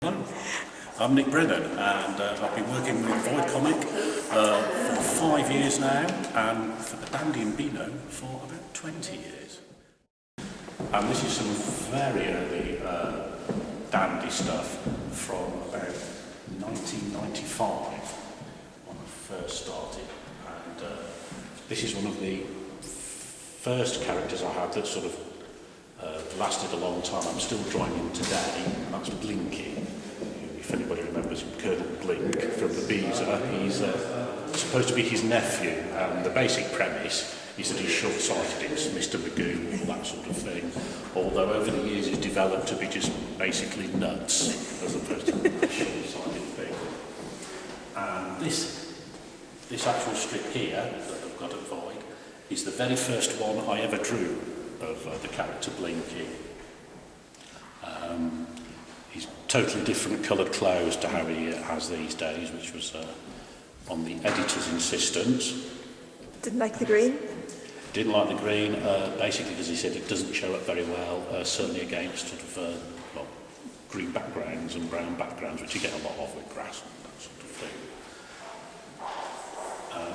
Hello, I'm Nick Brennan, and I've been working with Void Comic for 5 years now, and for the Dandy and Beano for about 20 years. And this is some very early Dandy stuff from about 1995 when I first started, and this is one of the first characters I had that sort of lasted a long time. I'm still drawing him today, and that's Blinky. If anybody remembers Colonel Blink from the Beezer, he's supposed to be his nephew, and the basic premise is that he's short-sighted. It's Mr. Magoo, all that sort of thing, although over the years he's developed to be just basically nuts as opposed to a short-sighted thing. And this actual strip here that I've got at Void is the very first one I ever drew of the character Blinky. He's totally different coloured clothes to how he has these days, which was on the editor's insistence. Didn't like the green? Didn't like the green, basically because he said it doesn't show up very well, certainly against sort of green backgrounds and brown backgrounds, which you get a lot of with grass and that sort of thing.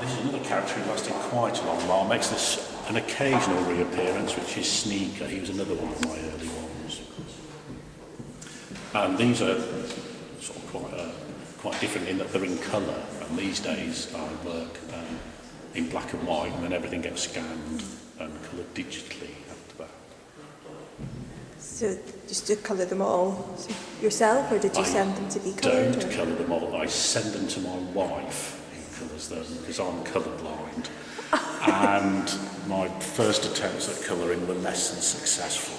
This is another character who lasted quite a long while, makes this an occasional reappearance, which is Sneaker. He was another one of my early ones. And these are sort of quite different in that they're in colour, and these days I work in black and white, and then everything gets scanned and coloured digitally after that. So just to colour them all yourself, or did you send them to be coloured? I don't colour them all. I send them to my wife who colours them, because I'm colourblind. And my first attempts at colouring were less than successful.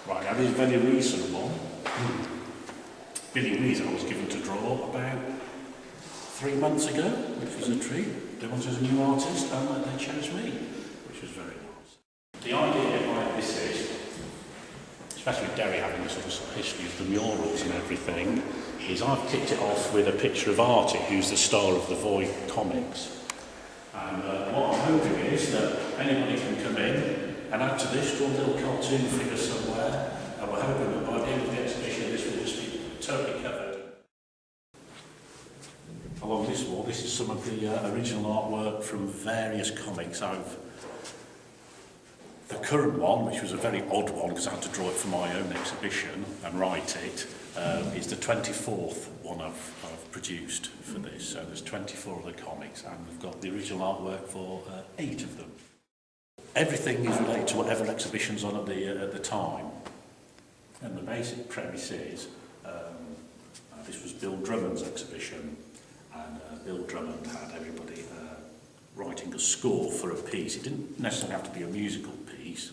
Right, now this very recent one, Billy Weezer, I was given to draw about 3 months ago, which was a treat. They wanted a new artist, and they chose me, which was very nice. The idea behind this is, especially with Derry having a sort of history of the murals and everything, is I've kicked it off with a picture of Artie, who's the star of the Void comics. And what I'm hoping is that anybody can come in and add to this, draw a little cartoon figure somewhere, and we're hoping that by the end of the exhibition this will just be totally covered. Along this wall, this is some of the original artwork from various comics. The current one, which was a very odd one because I had to draw it for my own exhibition and write it, is the 24th one I've produced for this. So there's 24 of the comics, and we've got the original artwork for 8 of them. Everything is related to whatever exhibition's on at the time. And the basic premise is, this was Bill Drummond's exhibition, and Bill Drummond had everybody writing a score for a piece. It didn't necessarily have to be a musical piece,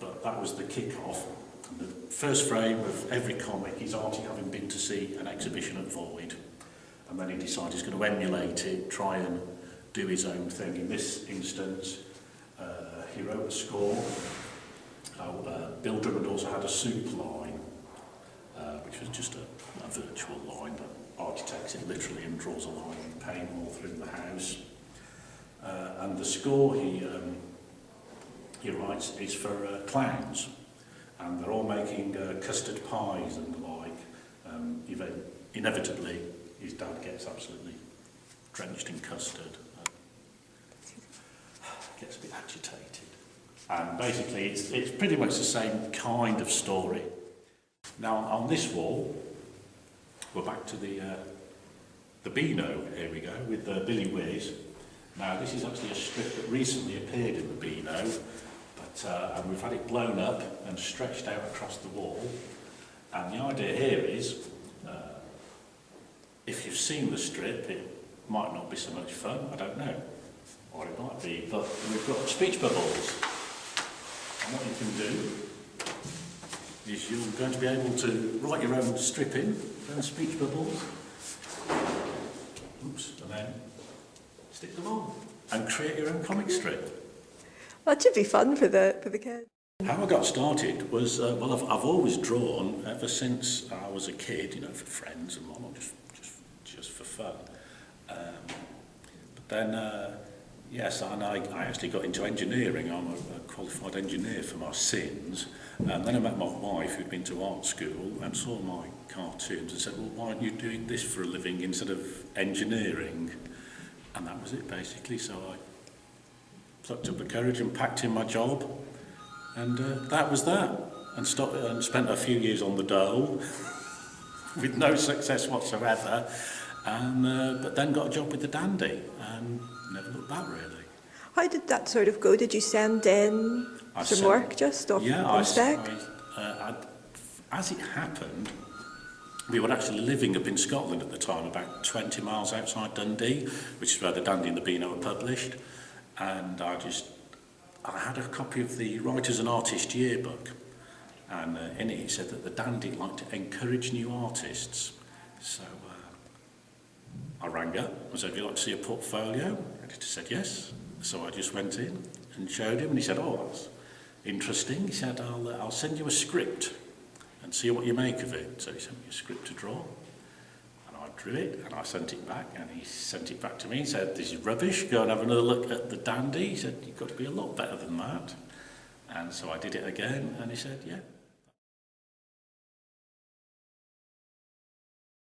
but that was the kick-off. And the first frame of every comic is Artie having been to see an exhibition at Void, and then he decided he's going to emulate it, try and do his own thing. In this instance, he wrote a score. Bill Drummond also had a soup line, which was just a virtual line, but Artie takes it literally and draws a line in paint all through the house. And the score he writes is for clowns, and they're all making custard pies and the like. Inevitably, his dad gets absolutely drenched in custard, gets a bit agitated. And basically, it's pretty much the same kind of story. Now, on this wall, we're back to the Beano, here we go, with Billy Whiz. Now, this is actually a strip that recently appeared in the Beano, and we've had it blown up and stretched out across the wall. And the idea here is, if you've seen the strip, it might not be so much fun, I don't know, or it might be, but we've got speech bubbles. And what you can do is you're going to be able to write your own strip in, and speech bubbles, and then stick them on and create your own comic strip. That should be fun for the kids. How I got started was, well, I've always drawn ever since I was a kid, you know, for friends and whatnot, just for fun. But then, Yes, and I actually got into engineering. I'm a qualified engineer for my sins. And then I met my wife, who'd been to art school, and saw my cartoons and said, well, why aren't you doing this for a living instead of engineering? And that was it, basically. So I plucked up the courage and packed in my job. And that was that. And spent a few years on the dole with no success whatsoever. And but then got a job with the Dandy and never looked back, really. How did that sort of go? Did you send in some work just off on spec? As it happened, we were actually living up in Scotland at the time, about 20 miles outside Dundee, which is where the Dandy and the Beano were published. And I had a copy of the Writers and Artists Yearbook, and in it said that the Dandy liked to encourage new artists. So I rang up and said, "Would you like to see a portfolio?" And he said yes. So I just went in and showed him, and he said, "Oh, that's interesting." He said, I'll send you a script and see what you make of it. So he sent me a script to draw, and I drew it, and I sent it back, and he sent it back to me. He said, "This is rubbish, go and have another look at the Dandy." He said, "You've got to be a lot better than that." And so I did it again, and he said, "Yeah,